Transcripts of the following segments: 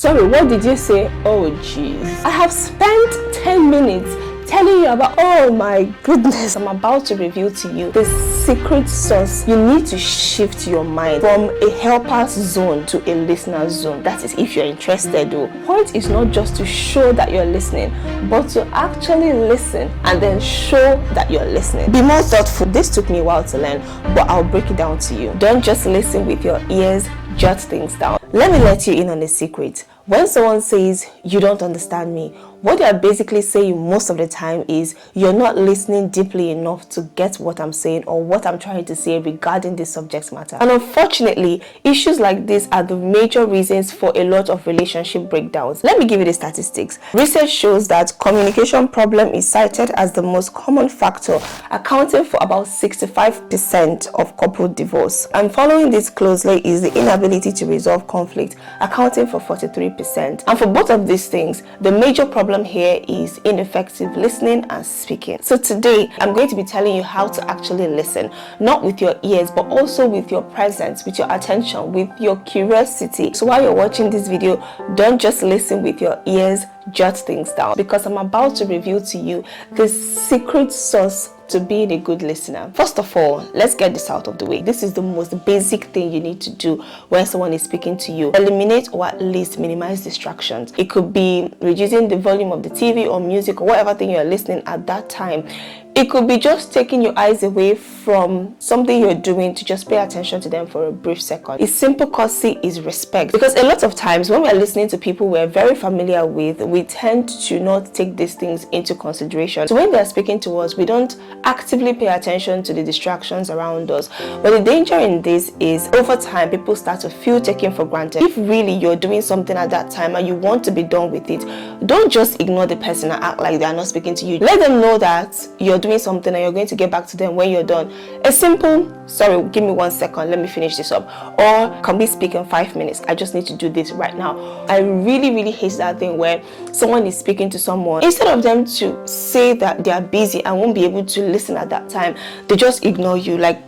Sorry, what did you say? Oh jeez. I have spent 10 minutes telling you about, oh my goodness, I'm about to reveal to you the secret sauce. You need to shift your mind from a helper's zone to a listener's zone. That is if you're interested though. The point is not just to show that you're listening, but to actually listen and then show that you're listening. Be more thoughtful. This took me a while to learn, but I'll break it down to you. Don't just listen with your ears, jot things down. Let me let you in on a secret. When someone says you don't understand me, what they are basically saying most of the time is you're not listening deeply enough to get what I'm saying or what I'm trying to say regarding this subject matter. And unfortunately, issues like this are the major reasons for a lot of relationship breakdowns. Let me give you the statistics. Research shows that communication problem is cited as the most common factor, accounting for about 65% of couple divorce. And following this closely is the inability to resolve conflict, accounting for 43%. And for both of these things, the major problem here is ineffective listening and speaking. So today, I'm going to be telling you how to actually listen, not with your ears, but also with your presence, with your attention, with your curiosity. So while you're watching this video, don't just listen with your ears, jot things down, because I'm about to reveal to you the secret sauce to being a good listener. First of all, let's get this out of the way. This is the most basic thing you need to do when someone is speaking to you. Eliminate or at least minimize distractions. It could be reducing the volume of the TV or music or whatever thing you're listening at that time. It could be just taking your eyes away from something you're doing to just pay attention to them for a brief second. It's simple courtesy, is respect. Because a lot of times when we're listening to people we're very familiar with, we tend to not take these things into consideration. So when they're speaking to us, we don't actively pay attention to the distractions around us. But the danger in this is over time, people start to feel taken for granted. If really you're doing something at that time and you want to be done with it, don't just ignore the person and act like they are not speaking to you. Let them know that you're doing something and you're going to get back to them when you're done. A simple, sorry, give me 1 second, let me finish this up. Or can we speak in 5 minutes? I just need to do this right now. I really hate that thing where someone is speaking to someone. Instead of them to say that they are busy and won't be able to listen at that time, they just ignore you like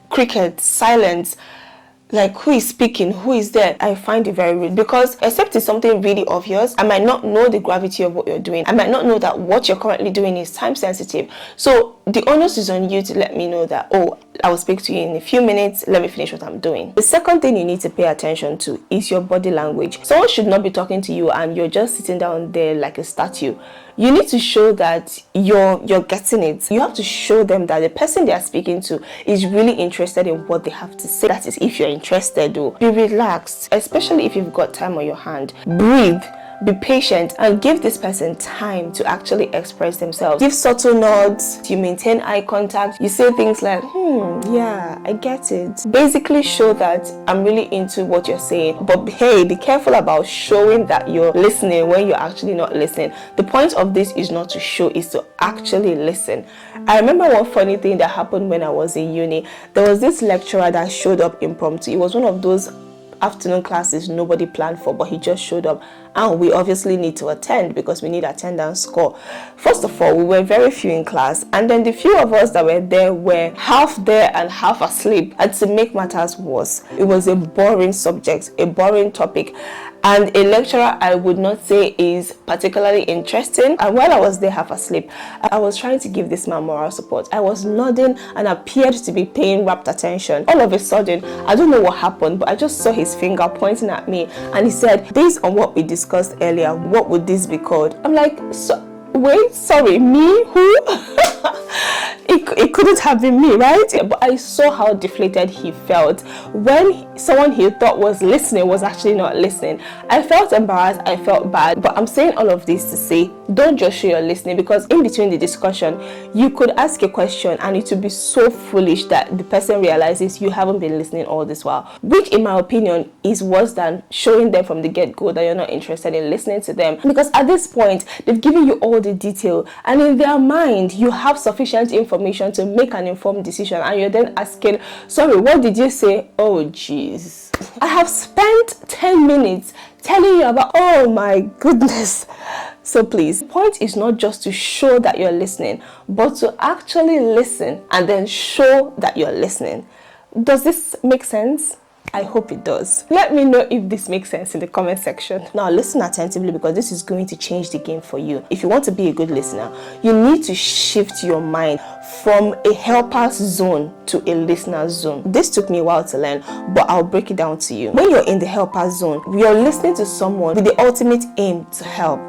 cricket, silence. Like, who is speaking? Who is there? I find it very rude, because except it's something really obvious, I might not know the gravity of what you're doing. I might not know that what you're currently doing is time sensitive. So the onus is on you to let me know that, oh, I will speak to you in a few minutes. Let me finish what I'm doing. The second thing you need to pay attention to is your body language. Someone should not be talking to you and you're just sitting down there like a statue. You need to show that you're getting it. You have to show them that the person they are speaking to is really interested in what they have to say. That is if you're interested though. Be relaxed, especially if you've got time on your hand. Breathe. Be patient and give this person time to actually express themselves. Give subtle nods, you maintain eye contact, you say things like, yeah, I get it. Basically show that I'm really into what you're saying. But hey, be careful about showing that you're listening when you're actually not listening. The point of this is not to show, is to actually listen. I remember one funny thing that happened when I was in uni. There was this lecturer that showed up impromptu. It was one of those afternoon classes nobody planned for, but he just showed up, and we obviously need to attend because we need attendance score. First of all, we were very few in class, and then the few of us that were there were half there and half asleep. And to make matters worse, it was a boring subject, a boring topic, and a lecturer I would not say is particularly interesting. And while I was there half asleep, I was trying to give this man moral support. I was nodding and appeared to be paying rapt attention. All of a sudden, I don't know what happened, but I just saw his finger pointing at me, and he said, based on what we discussed earlier, what would this be called? I'm like, wait, sorry, me? Who? It couldn't have been me, right? But I saw how deflated he felt when someone he thought was listening was actually not listening. I felt embarrassed, I felt bad, but I'm saying all of this to say, don't just show you're listening, because in between the discussion, you could ask a question and it would be so foolish that the person realizes you haven't been listening all this while, which in my opinion is worse than showing them from the get-go that you're not interested in listening to them. Because at this point, they've given you all the detail, and in their mind, you have sufficient information to make an informed decision, and you're then asking, sorry, what did you say? Oh jeez, I have spent 10 minutes telling you about, oh my goodness. So please, the point is not just to show that you're listening, but to actually listen and then show that you're listening. Does this make sense? I hope it does. Let me know if this makes sense in the comment section. Now listen attentively, because this is going to change the game for you. If you want to be a good listener, you need to shift your mind from a helper's zone to a listener's zone. This took me a while to learn, but I'll break it down to you. When you're in the helper's zone, you're listening to someone with the ultimate aim to help.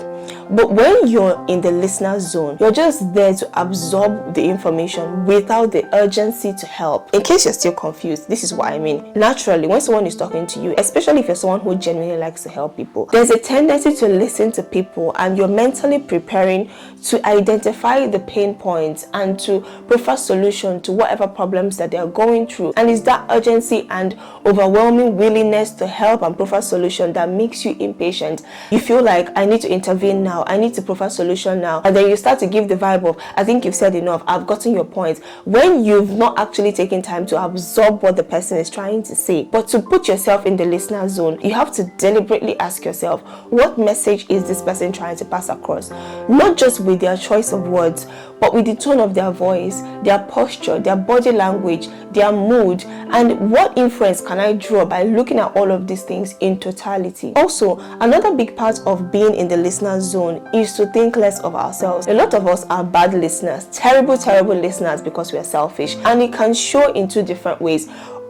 But when you're in the listener zone, you're just there to absorb the information without the urgency to help. In case you're still confused, this is what I mean. Naturally, when someone is talking to you, especially if you're someone who genuinely likes to help people, there's a tendency to listen to people, and you're mentally preparing to identify the pain points and to prefer solution to whatever problems that they are going through. And it's that urgency and overwhelming willingness to help and prefer solution that makes you impatient. You feel like, I need to intervene now, I need to provide solution now, and then you start to give the vibe of, I think you've said enough, I've gotten your point, when you've not actually taken time to absorb what the person is trying to say. But to put yourself in the listener zone, you have to deliberately ask yourself, what message is this person trying to pass across? Not just with their choice of words, but with the tone of their voice, their posture, their body language, their mood, and what inference can I draw by looking at all of these things in totality. Also, another big part of being in the listener zone is to think less of ourselves. A lot of us are bad listeners, terrible listeners, because we are selfish, and it can show in two different ways.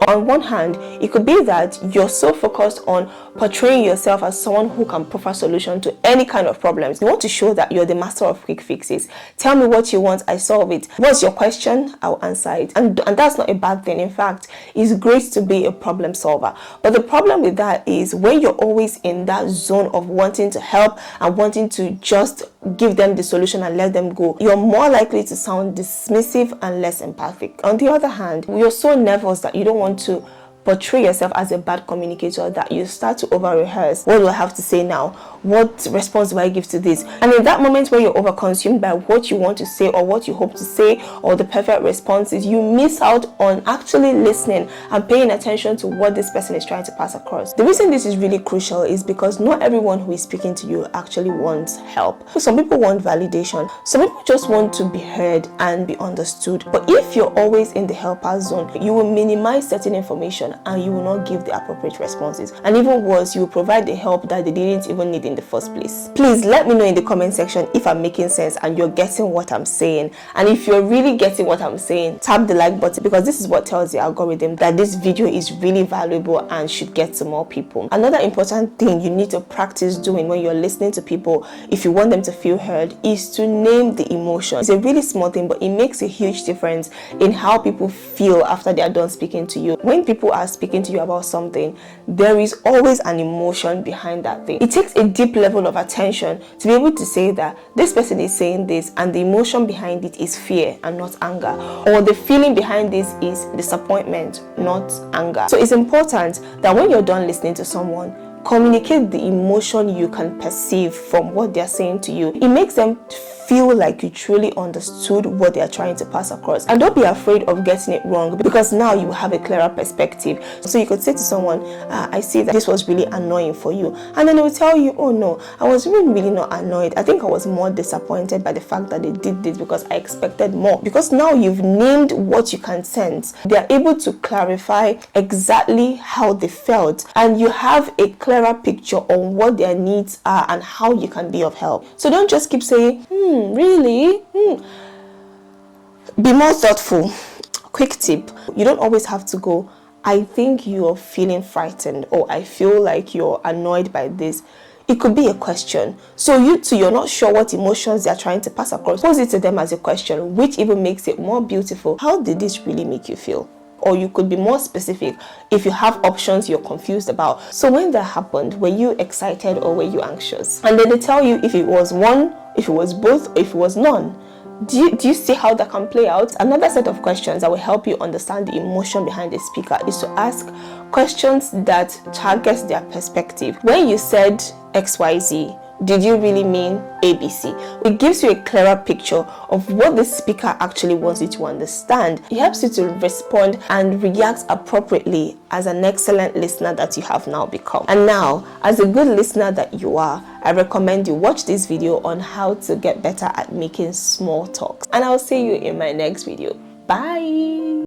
On one hand, it could be that you're so focused on portraying yourself as someone who can provide solution to any kind of problems. You want to show that you're the master of quick fixes. Tell me what you want, I solve it. What's your question? I'll answer it. And that's not a bad thing. In fact, it's great to be a problem solver. But the problem with that is when you're always in that zone of wanting to help and wanting to just give them the solution and let them go, you're more likely to sound dismissive and less empathic. On the other hand, you're so nervous that you don't want to portray yourself as a bad communicator that you start to over rehearse. What do I have to say now? What response do I give to this? And in that moment where you're over consumed by what you want to say or what you hope to say or the perfect responses, you miss out on actually listening and paying attention to what this person is trying to pass across. The reason this is really crucial is because not everyone who is speaking to you actually wants help. Some people want validation. Some people just want to be heard and be understood. But if you're always in the helper zone, you will minimize certain information and you will not give the appropriate responses. And even worse, you will provide the help that they didn't even need in the first place. Please let me know in the comment section if I'm making sense and you're getting what I'm saying. And if you're really getting what I'm saying, tap the like button, because this is what tells the algorithm that this video is really valuable and should get to more people. Another important thing you need to practice doing when you're listening to people, if you want them to feel heard, is to name the emotion. It's a really small thing, but it makes a huge difference in how people feel after they are done speaking to you. When people are speaking to you about something, there is always an emotion behind that thing. It takes a deep level of attention to be able to say that this person is saying this and the emotion behind it is fear and not anger, or the feeling behind this is disappointment, not anger. So it's important that when you're done listening to someone, communicate the emotion you can perceive from what they're saying to you. It makes them feel like you truly understood what they are trying to pass across. And don't be afraid of getting it wrong, because now you have a clearer perspective. So you could say to someone, I see that this was really annoying for you. And then they will tell you, oh no, I was really not annoyed. I think I was more disappointed by the fact that they did this because I expected more. Because now you've named what you can sense. They are able to clarify exactly how they felt, and you have a clearer picture on what their needs are and how you can be of help. So don't just keep saying, really? Be more thoughtful. Quick tip, you don't always have to go, I think you're feeling frightened, or I feel like you're annoyed by this. It could be a question. So you too, you're not sure what emotions they're trying to pass across. Pose it to them as a question, which even makes it more beautiful. How did this really make you feel? Or you could be more specific if you have options you're confused about. So when that happened, were you excited or were you anxious? And then they tell you if it was one, if it was both, or if it was none. Do you see how that can play out? Another set of questions that will help you understand the emotion behind the speaker is to ask questions that target their perspective. When you said XYZ, did you really mean ABC? It gives you a clearer picture of what the speaker actually wants you to understand. It helps you to respond and react appropriately as an excellent listener that you have now become. And now, as a good listener that you are, I recommend you watch this video on how to get better at making small talks. And I'll see you in my next video. Bye!